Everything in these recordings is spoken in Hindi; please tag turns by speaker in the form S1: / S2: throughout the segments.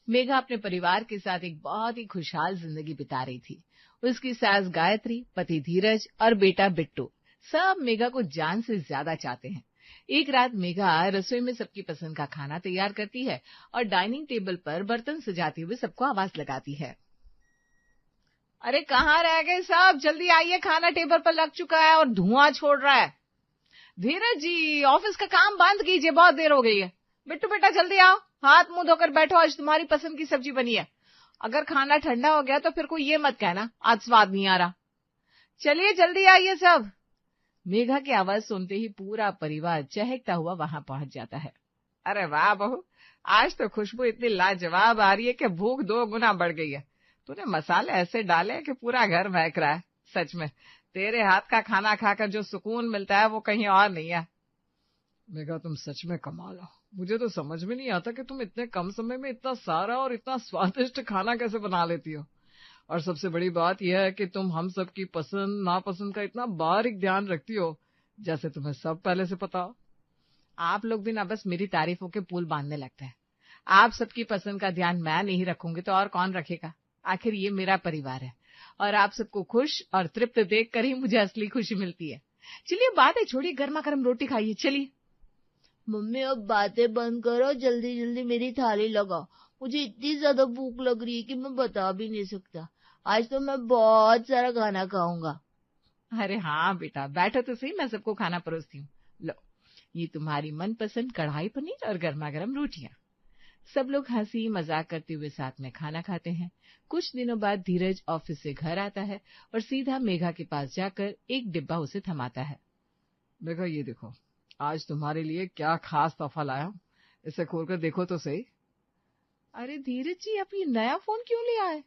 S1: मेघा अपने परिवार के साथ एक बहुत ही खुशहाल जिंदगी बिता रही थी। उसकी सास गायत्री, पति धीरज और बेटा बिट्टू सब मेघा को जान से ज्यादा चाहते हैं। एक रात मेघा रसोई में सबकी पसंद का खाना तैयार करती है और डाइनिंग टेबल पर बर्तन सजाते हुए सबको आवाज लगाती है। अरे कहाँ रह गए सब, जल्दी आइए, खाना टेबल पर लग चुका है और धुआं छोड़ रहा है। धीरज जी, ऑफिस का काम बंद कीजिए, बहुत देर हो गई है। बिट्टू बेटा जल्दी आओ, हाथ मुंह धोकर बैठो, आज तुम्हारी पसंद की सब्जी बनी है। अगर खाना ठंडा हो गया तो फिर कोई ये मत कहना आज स्वाद नहीं आ रहा। चलिए जल्दी आइए सब। मेघा की आवाज सुनते ही पूरा परिवार चहकता हुआ वहां पहुंच जाता है। अरे वाह बहू, आज तो खुशबू इतनी लाजवाब आ रही है कि भूख 2 गुना बढ़ गई है। तूने मसाले ऐसे डाले कि पूरा घर महक रहा है। सच में तेरे हाथ का खाना खाकर जो सुकून मिलता है वो कहीं और नहीं है। मेघा तुम सच में कमाल हो। मुझे तो समझ में नहीं आता कि तुम इतने कम समय में इतना सारा और इतना स्वादिष्ट खाना कैसे बना लेती हो। और सबसे बड़ी बात यह है कि तुम हम सबकी पसंद नापसंद का इतना बारीक ध्यान रखती हो, जैसे तुम्हें सब पहले से पता हो। आप लोग भी ना बस मेरी तारीफों के पुल बांधने लगते हैं। आप सबकी पसंद का ध्यान मैं नहीं रखूंगी तो और कौन रखेगा। आखिर ये मेरा परिवार है और आप सबको खुश और तृप्त देखकर ही मुझे असली खुशी मिलती है। चलिए बातें छोड़िए, गर्मा गर्म रोटी खाइए। चलिए।
S2: मम्मी अब बातें बंद करो, जल्दी जल्दी मेरी थाली लगाओ। मुझे इतनी ज्यादा भूख लग रही है कि मैं बता भी नहीं सकता। आज तो मैं बहुत सारा खाना खाऊंगा।
S1: अरे हाँ बेटा, बैठो तो सही, मैं सबको खाना परोसती हूँ। लो, ये तुम्हारी मनपसंद कढ़ाई पनीर और गर्मा गर्म रोटियां। सब लोग हंसी मजाक करते हुए साथ में खाना खाते हैं। कुछ दिनों बाद धीरज ऑफिस से घर आता है और सीधा मेघा के पास जाकर एक डिब्बा उसे थमाता है। मेघा ये देखो, आज तुम्हारे लिए क्या खास तोहफा लाया हूं, इसे खोलकर देखो तो सही। अरे धीरज जी, आप ये नया फोन क्यों ले आए?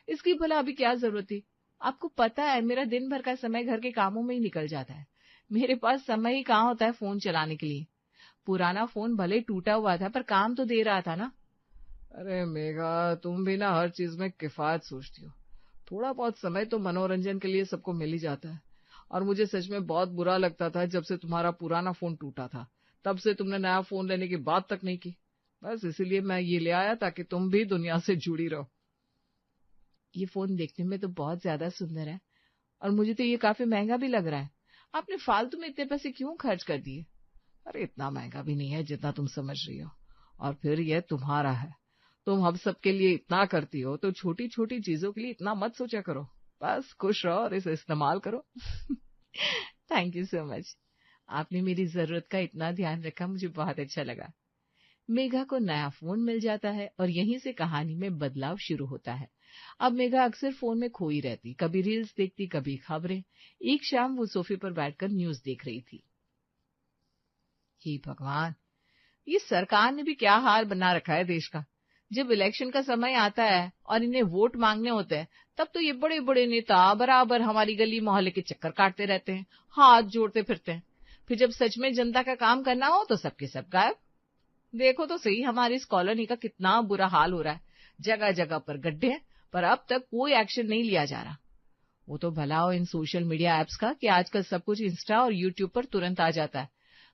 S1: इसकी भला अभी क्या जरूरत थी? आपको पता है मेरा दिन भर का समय घर के कामों में ही निकल जाता है। मेरे पास समय ही कहाँ होता है फोन चलाने के लिए। पुराना फोन भले टूटा हुआ था पर काम तो दे रहा था ना। अरे मेघा, तुम भी ना हर चीज में किफायत सोचती हो। थोड़ा बहुत समय तो मनोरंजन के लिए सबको मिल ही जाता है। और मुझे सच में बहुत बुरा लगता था जब से तुम्हारा पुराना फोन टूटा था, तब से तुमने नया फोन लेने की बात तक नहीं की। बस इसीलिए मैं ये ले आया ताकि तुम भी दुनिया से जुड़ी रहो। ये फोन देखने में तो बहुत ज्यादा सुंदर है और मुझे तो ये काफी महंगा भी लग रहा है। आपने फालतू में इतने पैसे क्यों खर्च कर दिए? अरे इतना महंगा भी नहीं है जितना तुम समझ रही हो। और फिर यह तुम्हारा है। तुम हम सबके लिए इतना करती हो तो छोटी छोटी चीजों के लिए इतना मत सोचा करो। बस खुश रहो और इसे इस्तेमाल करो। Thank you so much. आपने मेरी जरूरत का इतना ध्यान रखा, मुझे बहुत अच्छा लगा। मेघा को नया फोन मिल जाता है और यहीं से कहानी में बदलाव शुरू होता है। अब मेघा अक्सर फोन में खोई रहती, कभी रील्स देखती, कभी खबरें। एक शाम वो सोफे पर बैठकर न्यूज देख रही थी। हे भगवान, ये सरकार ने भी क्या हाल बना रखा है देश का। जब इलेक्शन का समय आता है और इन्हें वोट मांगने होते हैं, तब तो ये बड़े बड़े नेता बराबर हमारी गली मोहल्ले के चक्कर काटते रहते हैं, हाथ जोड़ते फिरते हैं। फिर जब सच में जनता का काम करना हो तो सबके सब गायब। देखो तो सही, हमारी इस कॉलोनी का कितना बुरा हाल हो रहा है। जगह जगह पर गड्ढे हैं, पर अब तक कोई एक्शन नहीं लिया जा रहा। वो तो भला हो इन सोशल मीडिया एप्स का कि आजकल सब कुछ इंस्टा और यूट्यूब पर तुरंत आ जाता है,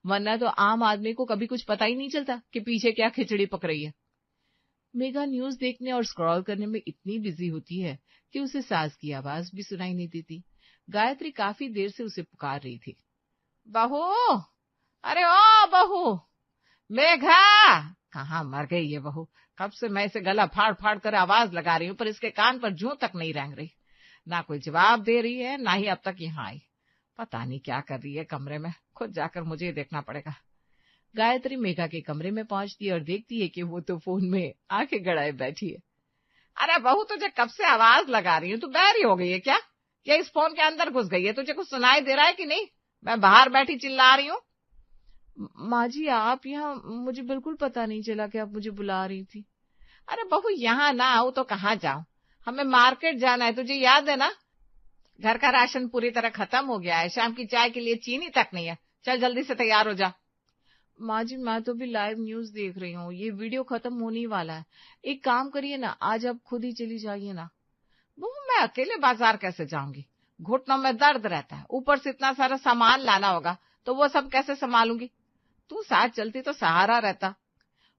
S1: वरना तो आम आदमी को कभी कुछ पता ही नहीं चलता कि पीछे क्या खिचड़ी पक रही है। मेघा न्यूज देखने और स्क्रॉल करने में इतनी बिजी होती है कि उसे सास की आवाज भी सुनाई नहीं देती। गायत्री काफी देर से उसे पुकार रही थी। बहू, अरे ओ बहू, मेघा। कहाँ मर गई ये बहू? कब से मैं इसे गला फाड़ फाड़ कर आवाज लगा रही हूँ पर इसके कान पर जूं तक नहीं रेंग रही। ना कोई जवाब दे रही है, ना ही अब तक यहाँ आई। पता नहीं क्या कर रही है कमरे में, खुद जाकर मुझे देखना पड़ेगा। गायत्री मेघा के कमरे में पहुंचती है और देखती है कि वो तो फोन में आंखें गड़ाए बैठी है। अरे बहू, तुझे कब से आवाज लगा रही हूँ, तू बहरी हो गई है क्या? या इस फोन के अंदर घुस गई है? तुझे कुछ सुनाई दे रहा है कि नहीं? मैं बाहर बैठी चिल्ला रही हूँ। माँ जी, आप यहाँ, मुझे बिल्कुल पता नहीं चला कि आप मुझे बुला रही थी। अरे बहू, यहाँ ना आऊं तो कहाँ जाऊं? हमें मार्केट जाना है, तुझे याद है ना? घर का राशन पूरी तरह खत्म हो गया है, शाम की चाय के लिए चीनी तक नहीं है। चल जल्दी से तैयार हो जा। माँ जी, मैं तो भी लाइव न्यूज देख रही हूँ, ये वीडियो खत्म होने ही वाला है। एक काम करिए ना, आज आप खुद ही चली जाइए ना। बहू, मैं अकेले बाजार कैसे जाऊंगी? घुटनों में दर्द रहता है, ऊपर से इतना सारा सामान लाना होगा, तो वो सब कैसे संभालूंगी? तू साथ चलती तो सहारा रहता।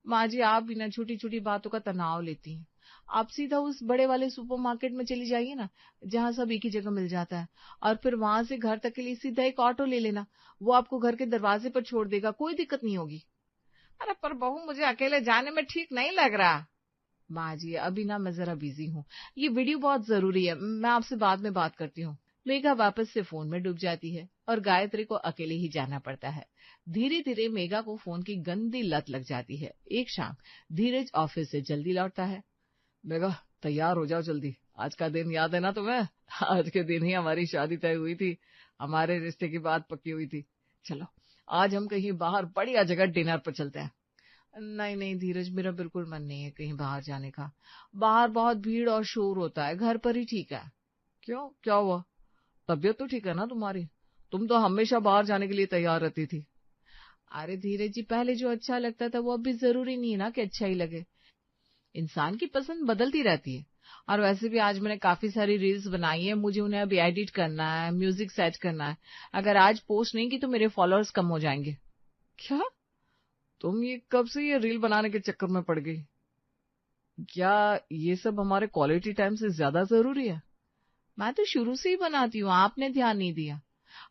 S1: माँ जी आप भी ना छोटी छोटी बातों का तनाव लेती हैं। आप सीधा उस बड़े वाले सुपरमार्केट में चली जाइए ना, जहाँ सब एक ही जगह मिल जाता है, और फिर वहां से घर तक के लिए सीधा एक ऑटो ले लेना। वो आपको घर के दरवाजे पर छोड़ देगा, कोई दिक्कत नहीं होगी। अरे पर बहू मुझे अकेले जाने में ठीक नहीं लग रहा। माँ जी अभी ना मैं जरा बिजी हूँ, ये वीडियो बहुत जरूरी है, मैं आपसे बाद में बात करती हूँ। मेघा वापस से फोन में डूब जाती है और गायत्री को अकेले ही जाना पड़ता है। धीरे धीरे मेघा को फोन की गंदी लत लग जाती है। एक शाम धीरज ऑफिस से जल्दी लौटता है। मेघा तैयार हो जाओ जल्दी, आज का दिन याद है ना तुम्हें? आज के दिन ही हमारी शादी तय हुई थी, हमारे रिश्ते की बात पक्की हुई थी। चलो आज हम कहीं बाहर बढ़िया जगह डिनर पर चलते हैं। नहीं नहीं धीरज, मेरा बिल्कुल मन नहीं है कहीं बाहर जाने का, बाहर बहुत भीड़ और शोर होता है, घर पर ही ठीक है। क्यों, क्या हुआ? तबीयत तो ठीक है ना तुम्हारी? तुम तो हमेशा बाहर जाने के लिए तैयार रहती थी। अरे धीरज जी, पहले जो अच्छा लगता था वो अभी जरूरी नहीं है ना कि अच्छा ही लगे। इंसान की पसंद बदलती रहती है। और वैसे भी आज मैंने काफी सारी रील्स बनाई है, मुझे उन्हें अभी एडिट करना है, म्यूजिक सेट करना है। अगर आज पोस्ट नहीं की तो मेरे फॉलोअर्स कम हो जाएंगे। क्या? तुम ये कब से ये रील बनाने के चक्कर में पड़ गई? क्या ये सब हमारे क्वालिटी टाइम से ज्यादा जरूरी है? मैं तो शुरू से ही बनाती हूँ, आपने ध्यान नहीं दिया।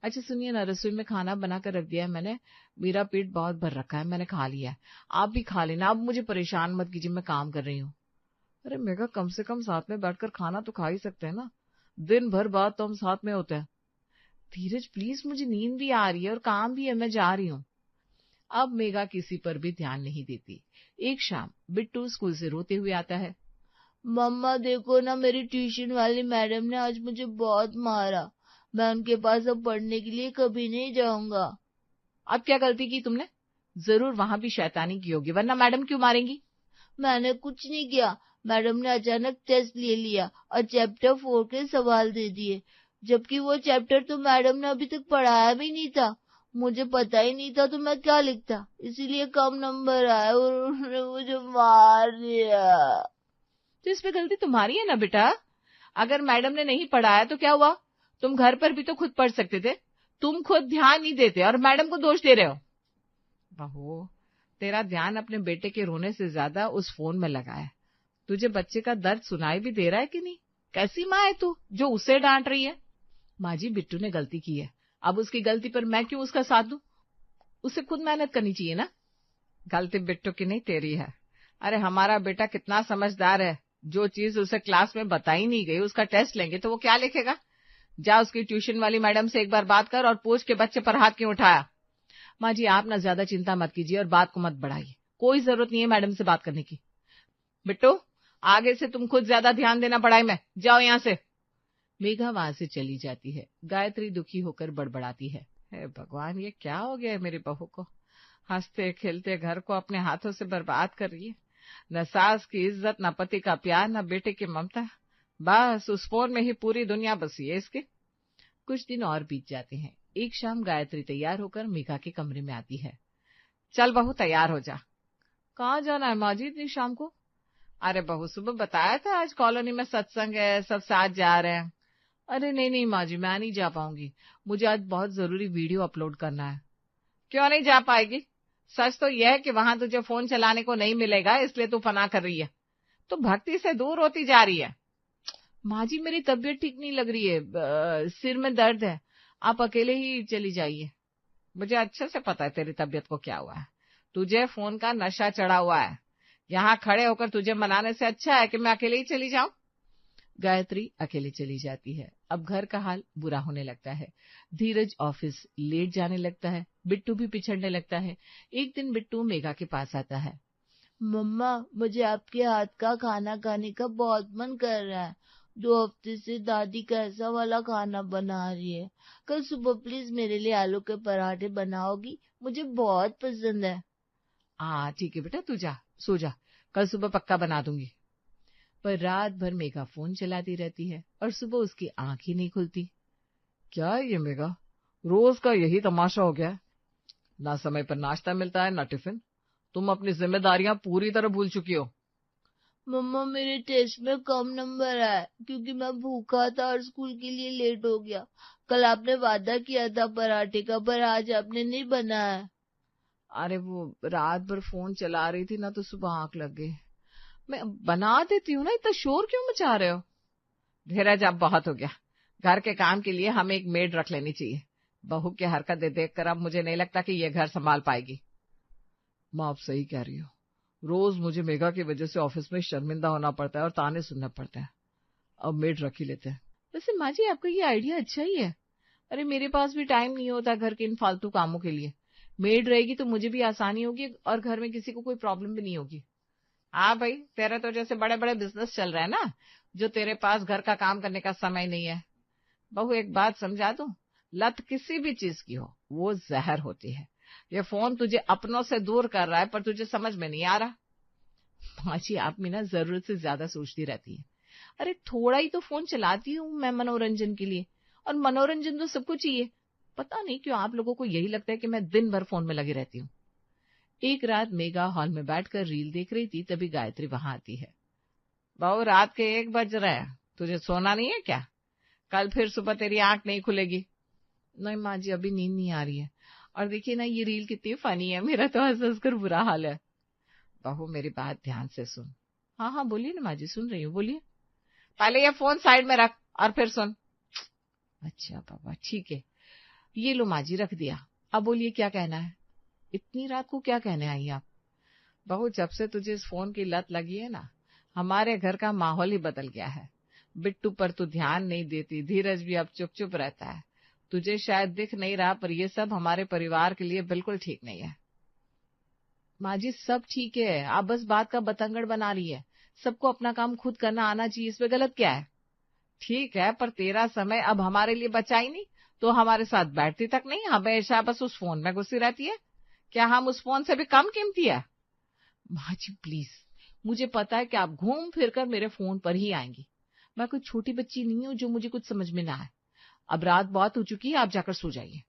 S1: अच्छा सुनिए ना, रसोई में खाना बना कर रख दिया है मैंने, मेरा पेट बहुत भर रखा है, मैंने खा लिया है। आप भी खा लेना, अब मुझे परेशान मत कीजिए, मैं काम कर रही हूँ। अरे मेघा कम से कम साथ में बैठकर खाना तो खा ही सकते हैं ना, दिन भर बाद तो हम साथ में होते हैं। धीरज प्लीज, मुझे नींद भी आ रही है और काम भी है, मैं जा रही हूँ। अब मेघा किसी पर भी ध्यान नहीं देती। एक शाम बिट्टू स्कूल से रोते हुए आता है।
S2: मम्मा देखो ना, मेरी ट्यूशन वाली मैडम ने आज मुझे बहुत मारा। मैं उनके पास अब पढ़ने के लिए कभी नहीं जाऊंगा।
S1: अब क्या गलती की तुमने? जरूर वहां भी शैतानी की होगी, वरना मैडम क्यों मारेंगी?
S2: मैंने कुछ नहीं किया। मैडम ने अचानक टेस्ट ले लिया और चैप्टर 4 के सवाल दे दिए, जबकि वो चैप्टर तो मैडम ने अभी तक पढ़ाया भी नहीं था। मुझे पता ही नहीं था तो मैं क्या लिखता, इसीलिए कम नंबर आया और उन्होंने मुझे मार दिया।
S1: तो इसमें गलती तुम्हारी है ना बेटा, अगर मैडम ने नहीं पढ़ाया तो क्या हुआ? तुम घर पर भी तो खुद पढ़ सकते थे, तुम खुद ध्यान नहीं देते और मैडम को दोष दे रहे हो। बहू, तेरा ध्यान अपने बेटे के रोने से ज्यादा उस फोन में लगा है। तुझे बच्चे का दर्द सुनाई भी दे रहा है कि नहीं? कैसी माँ है तू जो उसे डांट रही है? माँ जी बिट्टू ने गलती की है, अब उसकी गलती पर मैं क्यों उसका साथ दूं? उसे खुद मेहनत करनी चाहिए ना। गलती बिट्टू की नहीं, तेरी है। अरे हमारा बेटा कितना समझदार है, जो चीज उसे क्लास में बताई नहीं गई उसका टेस्ट लेंगे तो वो क्या लिखेगा? जा उसकी ट्यूशन वाली मैडम से एक बार बात कर और पूछ के बच्चे पर हाथ क्यों उठाया। माँ जी आप ना ज्यादा चिंता मत कीजिए और बात को मत बढ़ाइए, कोई जरूरत नहीं है मैडम से बात करने की। बिट्टू आगे से तुम खुद ज्यादा ध्यान देना पढ़ाई में, जाओ यहाँ से। मेघा वहां से चली जाती है। गायत्री दुखी होकर बड़बड़ाती है, हे भगवान ये क्या हो गया है मेरी बहू को, हंसते खेलते घर को अपने हाथों से बर्बाद कर रही है। न सास की इज्जत, न पति का प्यार, न बेटे की ममता, बस उस फोन में ही पूरी दुनिया बसी है इसकी। कुछ दिन और बीत जाते हैं। एक शाम गायत्री तैयार होकर मेघा के कमरे में आती है। चल बहू तैयार हो जा। कहाँ जाना है माँ जी इतनी शाम को? अरे बहू सुबह बताया था आज कॉलोनी में सत्संग है, सब साथ जा रहे हैं। अरे नहीं नहीं माँ जी मैं नहीं जा पाऊंगी, मुझे आज बहुत जरूरी वीडियो अपलोड करना है। क्यों नहीं जा पाएगी? सच तो यह है कि वहां तुझे फोन चलाने को नहीं मिलेगा, इसलिए तू फना कर रही है, तो भक्ति से दूर होती जा रही है। माँ जी मेरी तबीयत ठीक नहीं लग रही है, सिर में दर्द है, आप अकेले ही चली जाइए। मुझे अच्छे से पता है तेरी तबीयत को क्या हुआ है, तुझे फोन का नशा चढ़ा हुआ है। यहाँ खड़े होकर तुझे मनाने से अच्छा है कि मैं अकेले ही चली जाऊं। गायत्री अकेले चली जाती है। अब घर का हाल बुरा होने लगता है। धीरज ऑफिस लेट जाने लगता है, बिट्टू भी पिछड़ने लगता है। एक दिन बिट्टू मेघा के पास आता है।
S2: मम्मा मुझे आपके हाथ का खाना खाने का बहुत मन कर रहा है। 2 हफ्ते से दादी कैसा वाला खाना बना रही है। कल सुबह प्लीज मेरे लिए आलू के पराठे बनाओगी, मुझे बहुत पसंद है।
S1: हाँ ठीक है बेटा, तू जा सो जा, कल सुबह पक्का बना दूंगी। पर रात भर मेघा फोन चलाती रहती है और सुबह उसकी आंख ही नहीं खुलती। क्या है ये मेघा, रोज का यही तमाशा हो गया है, ना समय पर नाश्ता मिलता है ना टिफिन, तुम अपनी जिम्मेदारियां पूरी तरह भूल चुकी हो।
S2: मम्मा मेरे टेस्ट में कम नंबर आए क्योंकि मैं भूखा था और स्कूल के लिए लेट हो गया। कल आपने वादा किया था पराठे का, पर आज आपने नहीं बनाया।
S1: अरे वो रात भर फोन चला रही थी ना, तो सुबह आंख लग गई। मैं बना देती हूँ ना, इतना शोर क्यों मचा रहे हो? धीरज, अब बहुत हो गया। घर के काम के लिए हमें एक मेड रख लेनी चाहिए। बहू की हरकतें देखकर अब मुझे नहीं लगता कि ये घर संभाल पाएगी। माँ, आप सही कह रही हो। रोज मुझे मेघा की वजह से ऑफिस में शर्मिंदा होना पड़ता है और ताने सुनने पड़ते हैं। अब मेड रख ही लेते हैं। वैसे माँ जी, आपका ये आइडिया अच्छा ही है। अरे मेरे पास भी टाइम नहीं होता घर के इन फालतू कामों के लिए। मेड रहेगी तो मुझे भी आसानी होगी और घर में किसी को कोई प्रॉब्लम भी नहीं होगी। हाँ भाई, तेरा तो जैसे बड़े बड़े बिजनेस चल रहा है ना, जो तेरे पास घर का काम करने का समय नहीं है। बहू, एक बात समझा दूं, लत किसी भी चीज की हो वो जहर होती है। ये फोन तुझे अपनों से दूर कर रहा है, पर तुझे समझ में नहीं आ रहा। माची, आप में ना जरूरत से ज्यादा सोचती रहती है। अरे थोड़ा ही तो फोन चलाती हूँ मैं मनोरंजन के लिए, और मनोरंजन तो सबको चाहिए। पता नहीं क्यों आप लोगों को यही लगता है कि मैं दिन भर फोन में लगी रहती हूँ। एक रात मेघा हॉल में बैठकर रील देख रही थी, तभी गायत्री वहां आती है। बहू, रात के 1 बज रहे हैं, तुझे सोना नहीं है क्या? कल फिर सुबह तेरी आंख नहीं खुलेगी। नहीं माँ जी, अभी नींद नहीं आ रही है। और देखिए ना, ये रील कितनी फनी है, मेरा तो हंस हंस कर बुरा हाल है। बहू, मेरी बात ध्यान से सुन। हाँ हाँ, बोलिए ना माँ जी, सुन रही हूँ, बोलिए। पहले ये फोन साइड में रख और फिर सुन। अच्छा बाबा, ठीक है। ये लो माँ जी, रख दिया। अब बोलिए, क्या कहना है? इतनी रात को क्या कहने आई आप? बहू, जब से तुझे इस फोन की लत लगी है ना, हमारे घर का माहौल ही बदल गया है। बिट्टू पर तू ध्यान नहीं देती, धीरज भी अब चुप चुप रहता है। तुझे शायद दिख नहीं रहा, पर ये सब हमारे परिवार के लिए बिल्कुल ठीक नहीं है। माँ जी, सब ठीक है, आप बस बात का बतंगड़ बना रही है। सबको अपना काम खुद करना आना चाहिए, इसमें गलत क्या है? ठीक है, पर तेरा समय अब हमारे लिए बचा ही नहीं, तो हमारे साथ बैठती तक नहीं, हमेशा बस उस फोन में घुसी रहती है। क्या हम उस फोन से भी कम कीमती है? माँ जी प्लीज, मुझे पता है कि आप घूम फिर कर मेरे फोन पर ही आएंगी। मैं कोई छोटी बच्ची नहीं हूँ जो मुझे कुछ समझ में ना आए। अब रात बहुत हो चुकी है, आप जाकर सो जाइए।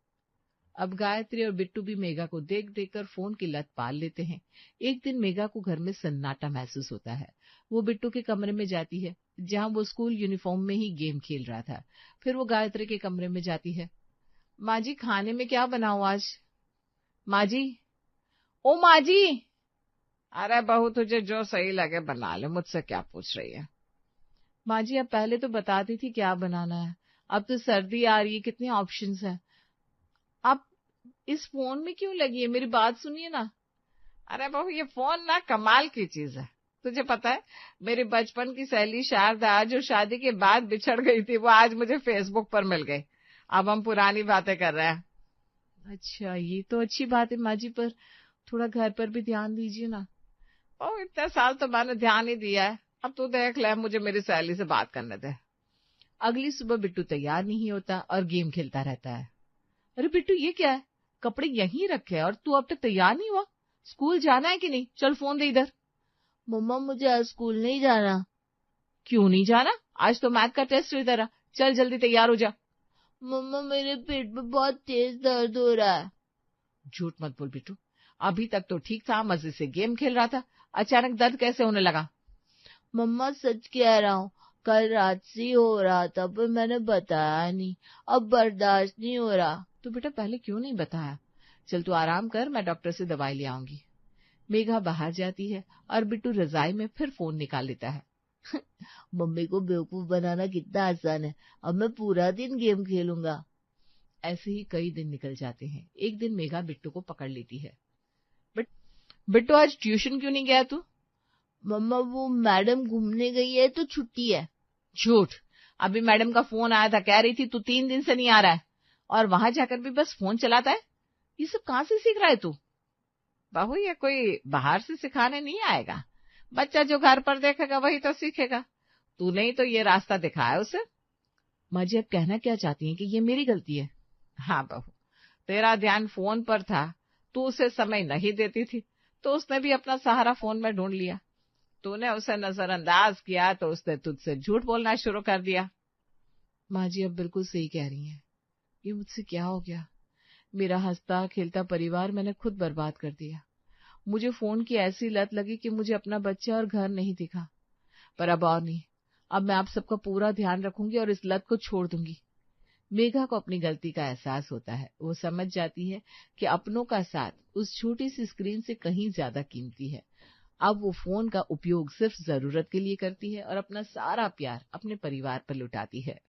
S1: अब गायत्री और बिट्टू भी मेघा को देख देख कर फोन की लत पाल लेते हैं। एक दिन मेघा को घर में सन्नाटा महसूस होता है। वो बिट्टू के कमरे में जाती है, जहां वो स्कूल यूनिफॉर्म में ही गेम खेल रहा था। फिर वो गायत्री के कमरे में जाती है। माँ जी, खाने में क्या बनाऊं आज? माँ जी, ओ माँ जी। अरे बहू, तुझे जो सही लगे बना ले, मुझसे क्या पूछ रही है? माँ जी, अब पहले तो बताती थी क्या बनाना है। अब तो सर्दी आ रही है, कितने ऑप्शंस हैं। आप इस फोन में क्यों लगी है? मेरी बात सुनिए ना। अरे बहू, ये फोन ना कमाल की चीज है। तुझे पता है, मेरी बचपन की सहेली शारदा, जो शादी के बाद बिछड़ गई थी, वो आज मुझे फेसबुक पर मिल गई। अब हम पुरानी बातें कर रहे हैं। अच्छा, ये तो अच्छी बात है माँ जी, पर थोड़ा घर पर भी ध्यान दीजिए ना। ओ, इतने साल तो मैंने ध्यान ही दिया है। अब तू देख ले, मुझे मेरी सहेली से बात करने दे। अगली सुबह बिट्टू तैयार नहीं होता और गेम खेलता रहता है। अरे बिट्टू, ये क्या है? कपड़े यहीं रखे हैं और तू अब तक तैयार नहीं हुआ? स्कूल जाना है कि नहीं? चल फोन दे इधर।
S2: मम्मा, मुझे आज स्कूल नहीं जाना।
S1: क्यों नहीं जाना? आज तो मैथ का टेस्ट है तेरा। चल जल्दी तैयार हो जा।
S2: मम्मा, मेरे पेट में बहुत तेज दर्द हो रहा है।
S1: झूठ मत बोल बिट्टू, अभी तक तो ठीक था, मजे से गेम खेल रहा था, अचानक दर्द कैसे होने लगा?
S2: मम्मा, सच कह रहा हूँ, कल रात से ही हो रहा था, पर मैंने बताया नहीं। अब बर्दाश्त नहीं हो रहा।
S1: तो बेटा पहले क्यों नहीं बताया? चल तू आराम कर, मैं डॉक्टर से दवाई ले आऊंगी। मेघा बाहर जाती है और बिट्टू रजाई में फिर फोन निकाल लेता है।
S2: मम्मी को बेवकूफ बनाना कितना आसान है। अब मैं पूरा दिन गेम खेलूंगा।
S1: ऐसे ही कई दिन निकल जाते हैं। एक दिन मेघा बिट्टू को पकड़ लेती है। बिट्टू, आज ट्यूशन क्यों नहीं गया तू?
S2: मम्मा, वो मैडम घूमने गई है तो छुट्टी है।
S1: झूठ, अभी मैडम का फोन आया था, कह रही थी तू 3 दिन से नहीं आ रहा है, और वहां जाकर भी बस फोन चलाता है। ये सब कहाँ से सीख रहा है तू? बहू, ये कोई बाहर से सिखाने नहीं आएगा। बच्चा जो घर पर देखेगा वही तो सीखेगा। तूने ही तो ये रास्ता दिखाया उसे। माँ जी, अब कहना क्या चाहती हैं कि ये मेरी गलती है? हाँ बहू, तेरा ध्यान फोन पर था, तू उसे समय नहीं देती थी, तो उसने भी अपना सहारा फोन में ढूंढ लिया। तूने उसे नजरअंदाज किया तो उसने तुझसे झूठ बोलना शुरू कर दिया। माँ जी, अब बिल्कुल सही कह रही हैं। ये मुझसे क्या हो गया? मेरा हंसता खेलता परिवार मैंने खुद बर्बाद कर दिया। मुझे फोन की ऐसी लत लगी कि मुझे अपना बच्चा और घर नहीं दिखा। पर अब और नहीं, अब मैं आप सबका पूरा ध्यान रखूंगी और इस लत को छोड़ दूंगी। मेघा को अपनी गलती का एहसास होता है। वो समझ जाती है कि अपनों का साथ उस छोटी सी स्क्रीन से कहीं ज्यादा कीमती है। अब वो फोन का उपयोग सिर्फ जरूरत के लिए करती है और अपना सारा प्यार अपने परिवार पर लुटाती है।